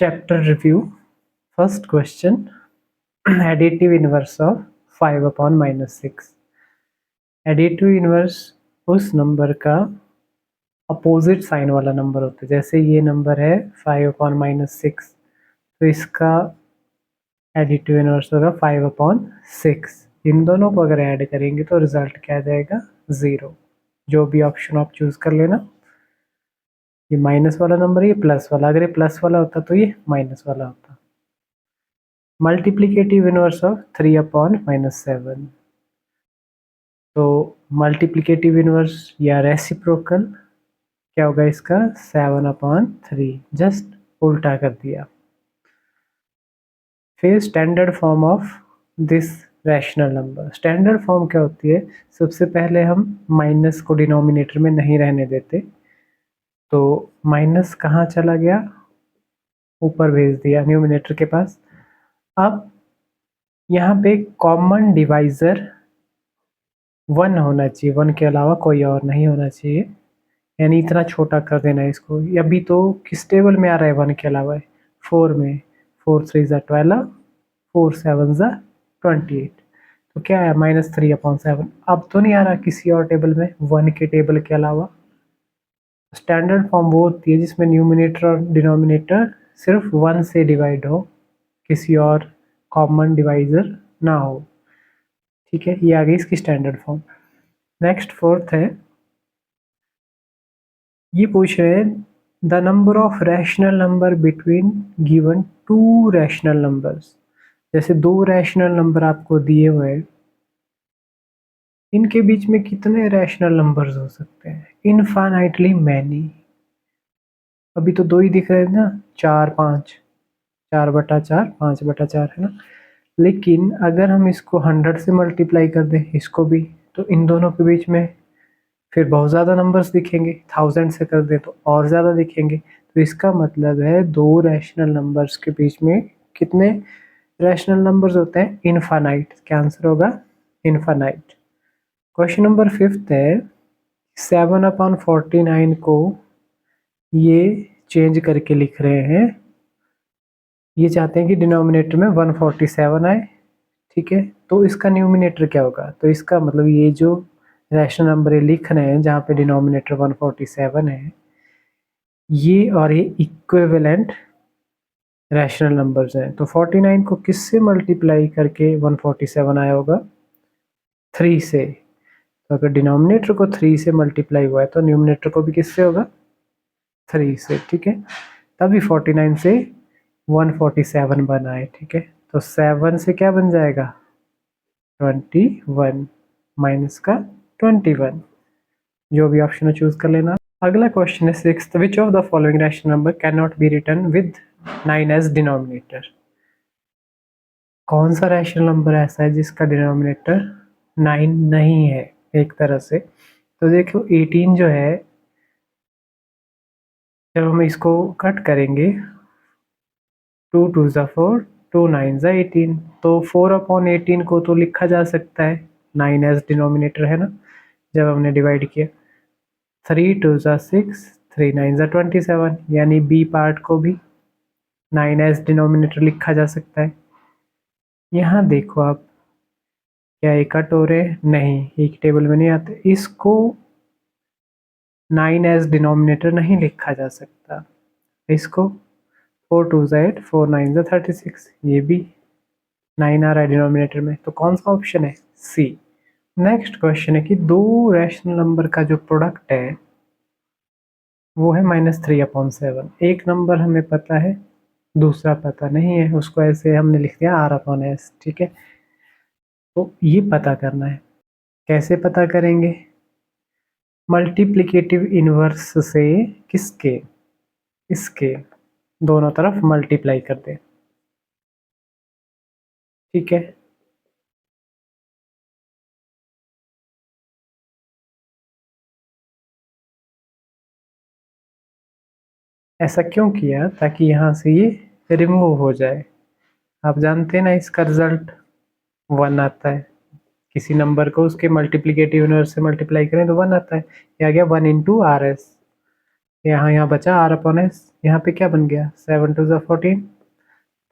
Chapter review. First question. Additive inverse of 5 upon minus 6. Additive inverse उस number का opposite sign वाला number होता है। जैसे ये नंबर है 5 अपॉन माइनस 6, तो इसका एडिटिव इनवर्स होगा 5 अपॉन 6। इन दोनों को अगर ऐड करेंगे तो रिजल्ट क्या आ जाएगा, 0। जो भी ऑप्शन आप चूज कर लेना। ये माइनस वाला नंबर, ये प्लस वाला। अगर ये प्लस वाला होता तो ये माइनस वाला होता। Multiplicative inverse of 3 upon minus 7। तो मल्टीप्लिकेटिव इनवर्स या रेसिप्रोकल क्या होगा इसका, 7 अपॉन 3। जस्ट उल्टा कर दिया। फिर standard form of this rational number. Standard form क्या होती है, सबसे पहले हम माइनस को डिनोमिनेटर में नहीं रहने देते, तो माइनस कहाँ चला गया, ऊपर भेज दिया न्यूमिनेटर के पास। अब यहाँ पे कॉमन डिवाइजर 1 होना चाहिए, 1 के अलावा कोई और नहीं होना चाहिए, यानी इतना छोटा कर देना है इसको। अभी तो किस टेबल में आ रहा है 1 के अलावा, 4 में। 4 3 ज़ा 12, 4 7 ज़ा 28। तो क्या है, -3 अपॉन 7। अब तो नहीं आ रहा किसी और टेबल में 1 के टेबल के अलावा। स्टैंडर्ड फॉर्म वो होती है जिसमें न्यूमिनेटर और डिनोमिनेटर सिर्फ 1 से डिवाइड हो, किसी और कॉमन डिवाइजर ना हो। ठीक है, ये आ गई इसकी स्टैंडर्ड फॉर्म। नेक्स्ट फोर्थ है, ये पूछ रहे हैं the number of rational number between given 2 rational numbers. जैसे 2 रैशनल नंबर आपको दिए हुए हैं, इनके बीच में कितने रैशनल नंबर्स हो सकते हैं, इनफाइनाइटली मैनी। अभी तो 2 ही दिख रहे हैं ना, 4 5, 4/4, 5/4 है ना। लेकिन अगर हम इसको 100 से मल्टीप्लाई कर दें इसको भी, तो इन दोनों के बीच में फिर बहुत ज़्यादा नंबर्स दिखेंगे। 1000 से कर दें तो और ज़्यादा दिखेंगे। तो इसका मतलब है 2 रैशनल नंबर्स के बीच में कितने रैशनल नंबर्स होते हैं, इनफाइनाइट। क्या आंसर होगा, इनफाइनाइट। क्वेश्चन नंबर 5 है, 7 अपॉन 49 को ये चेंज करके लिख रहे हैं। ये चाहते हैं कि डिनोमिनेटर में 147 आए। ठीक है, तो इसका न्यूमिनेटर क्या होगा, तो इसका मतलब ये जो रैशनल नंबर लिख रहे हैं जहाँ पे डिनोमिनेटर 147 है, ये और ये इक्विवेलेंट रैशनल नंबर्स हैं। तो 49 को किससे मल्टीप्लाई करके 147 आया होगा, 3 से। तो अगर डिनोमिनेटर को 3 से मल्टीप्लाई हुआ है तो न्यूमिनेटर को भी किससे होगा, 3 से। ठीक है, तभी 49 से 147 बना है। ठीक है, तो 7 से क्या बन जाएगा, 21 माइनस का 21। जो भी ऑप्शन है चूज कर लेना। अगला क्वेश्चन है 6th, which of the following rational number can not be written with 9 as denominator. कौन सा रैशनल नंबर ऐसा है जिसका डिनोमिनेटर 9 नहीं है एक तरह से। तो देखो 18 जो है, जब हम इसको कट करेंगे, 2 2 ज़ा 4, 2 9 ज़ा 18, तो 4 अपॉन 18 को तो लिखा जा सकता है, 9 एज डिनोमिनेटर है ना, जब हमने डिवाइड किया। 3 2 ज़ा 6, 3 9 ज़ा 27, यानी बी पार्ट को भी 9 एज डिनोमिनेटर लिखा जा सकता है। यहाँ देखो आप, क्या एक कट हो रहे, नहीं, एक टेबल में नहीं आते। इसको 9 एज डिनोमिनेटर नहीं लिखा जा सकता। इसको 4 2 ज़ा 8, 4 9 ज़ा 36, ये भी 9 आ रहा है डिनोमिनेटर में। तो कौन सा ऑप्शन है, सी। नेक्स्ट क्वेश्चन है कि 2 रैशनल नंबर का जो प्रोडक्ट है वो है -3 अपॉन 7। एक नंबर हमें पता है, दूसरा पता नहीं है, उसको ऐसे हमने लिख दिया R अपॉन S। ठीक है, तो ये पता करना है। कैसे पता करेंगे, मल्टीप्लिकेटिव इनवर्स से किसके, इसके दोनों तरफ मल्टीप्लाई कर दे। ठीक है, ऐसा क्यों किया, ताकि यहाँ से ये रिमूव हो जाए। आप जानते हैं ना इसका रिजल्ट 1 आता है। किसी नंबर को उसके मल्टीप्लिकेटिव इनवर्स से मल्टीप्लाई करें तो 1 आता है। ये आ गया 1 इंटू RS। यहाँ बचा r अपॉन s, यहाँ पे क्या बन गया 7 2 14,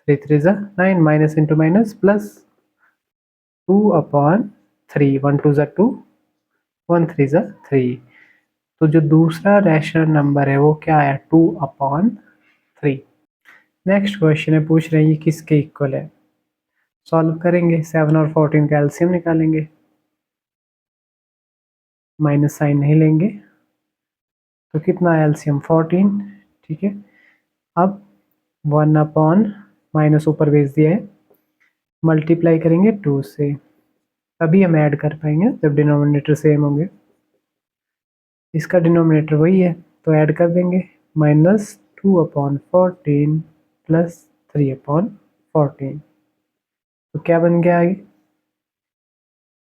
3 3 9, minus into minus plus 2 upon 3, 1 2 2, 1 3 3। तो जो दूसरा रैशनल नंबर है वो क्या है 2 अपॉन 3। नेक्स्ट क्वेश्चन है, पूछ रहे हैं ये किसके इक्वल है। सॉल्व करेंगे, 7 और 14 का एलसीएम निकालेंगे, माइनस साइन नहीं लेंगे तो कितना एलसीएम 14, ठीक है। अब 1 अपॉन माइनस ऊपर भेज दिया है, मल्टीप्लाई करेंगे 2 से, तभी हम ऐड कर पाएंगे जब डिनोमिनेटर सेम होंगे। इसका डिनोमिनेटर वही है तो ऐड कर देंगे, माइनस 2 अपॉन 14 प्लस 3 अपॉन 14। तो क्या बन गया आगे,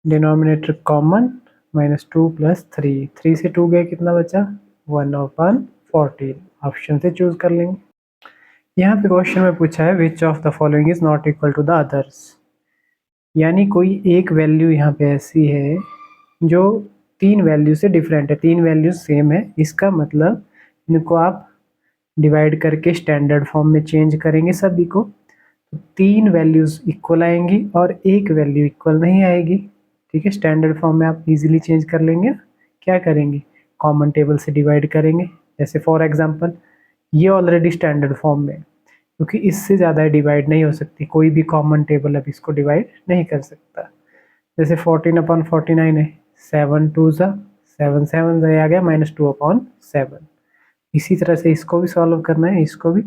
डिनोमिनेटर कॉमन, माइनस 2 प्लस 3, 3 से 2 गए कितना बचा 1 अपॉन 14। ऑप्शन से चूज कर लेंगे। यहाँ पे क्वेश्चन में पूछा है which of the following is not equal to the others, यानी कोई एक वैल्यू यहाँ पे ऐसी है जो 3 वैल्यू से डिफरेंट है, 3 वैल्यू सेम है। इसका मतलब इनको आप डिवाइड करके स्टैंडर्ड फॉर्म में चेंज करेंगे सभी को, तो 3 वैल्यूज इक्वल आएंगी और एक वैल्यू इक्वल नहीं आएगी, ठीक है। स्टैंडर्ड फॉर्म में आप इजीली चेंज कर लेंगे। क्या करेंगे, कॉमन टेबल से डिवाइड करेंगे। जैसे फॉर एग्जांपल ये ऑलरेडी स्टैंडर्ड फॉर्म में, क्योंकि इससे ज़्यादा डिवाइड नहीं हो सकती, कोई भी कॉमन टेबल अब इसको डिवाइड नहीं कर सकता। जैसे 14 अपॉन 49 है, 7 2 7 7 आ गया, माइनस 2 अपॉन 7। इसी तरह से इसको भी सॉल्व करना है, इसको भी,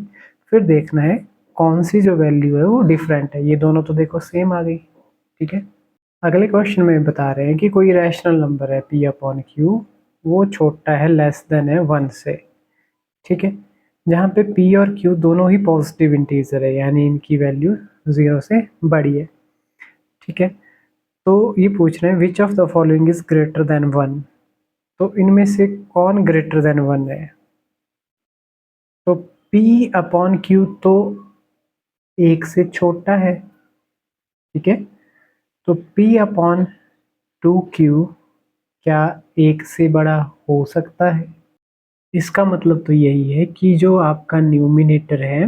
फिर देखना है कौन सी जो वैल्यू है वो डिफरेंट है। ये दोनों तो देखो सेम आ गई, ठीक है। अगले क्वेश्चन में बता रहे हैं कि कोई रैशनल नंबर है p अपॉन क्यू, वो छोटा है लेस देन है 1 से, ठीक है। जहाँ पे p और q दोनों ही पॉजिटिव इंटीजर है, यानी इनकी वैल्यू 0 से बड़ी है, ठीक है। तो ये पूछ रहे हैं विच of the following is greater than 1, तो इनमें से कौन ग्रेटर देन 1 है। तो p अपॉन क्यू तो 1 से छोटा है, ठीक है। तो p अपॉन 2q क्या 1 से बड़ा हो सकता है। इसका मतलब तो यही है कि जो आपका न्यूमिनेटर है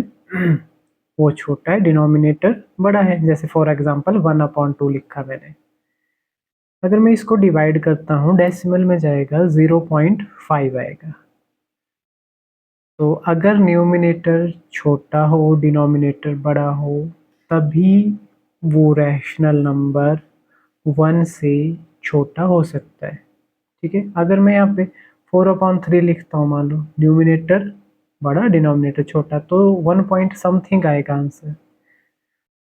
वो छोटा है, डिनोमिनेटर बड़ा है। जैसे फॉर एग्जांपल 1 अपॉन 2 लिखा मैंने, अगर मैं इसको डिवाइड करता हूँ डेसिमल में जाएगा 0.5 आएगा। तो अगर न्यूमिनेटर छोटा हो डिनोमिनेटर बड़ा हो तभी वो रैशनल नंबर 1 से छोटा हो सकता है, ठीक है। अगर मैं यहाँ पे 4/3 लिखता हूँ, मान लो न्यूमिनेटर बड़ा डिनोमिनेटर छोटा, तो 1 पॉइंट समथिंग आएगा आंसर।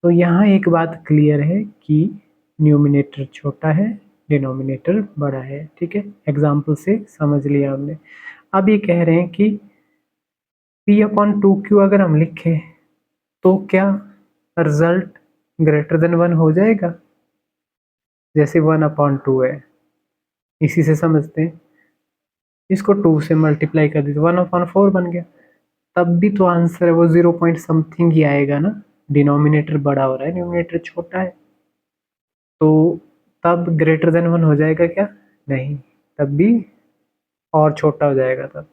तो यहाँ एक बात क्लियर है कि न्यूमिनेटर छोटा है डिनोमिनेटर बड़ा है, ठीक है। एग्जाम्पल से समझ लिया हमने। अब ये कह रहे हैं कि p अपॉन 2q अगर हम लिखें तो क्या रिजल्ट ग्रेटर देन 1 हो जाएगा। जैसे 1 अपॉन 2 है, इसी से समझते हैं, इसको 2 से मल्टीप्लाई कर दीजिए 1 अपॉन 4 बन गया, तब भी तो आंसर है वो 0 पॉइंट समथिंग ही आएगा ना। डिनोमिनेटर बड़ा हो रहा है, न्यूमिनेटर छोटा है, तो तब ग्रेटर देन 1 हो जाएगा क्या, नहीं, तब भी और छोटा हो जाएगा। तब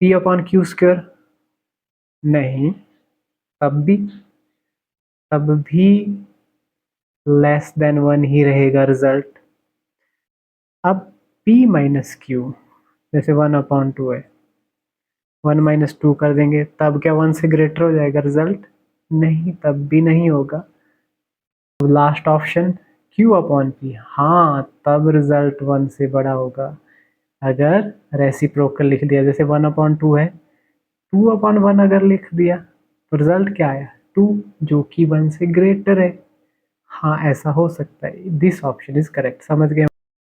p अपॉन क्यू स्क्वायर, नहीं, तब भी लेस देन 1 ही रहेगा रिजल्ट। अब p माइनस क्यू, जैसे 1 अपॉन 2 है, 1 माइनस 2 कर देंगे, तब क्या 1 से ग्रेटर हो जाएगा रिजल्ट, नहीं, तब भी नहीं होगा। तो last option q upon p, हाँ, तब रिजल्ट 1 से बड़ा होगा अगर रेसिप्रोकल लिख दिया। जैसे 1 अपॉन 2 है, 2 अपॉन 1 अगर लिख दिया तो रिजल्ट क्या आया 2, जो कि 1 से ग्रेटर है। हाँ, ऐसा हो सकता है। This option is correct. समझ गए।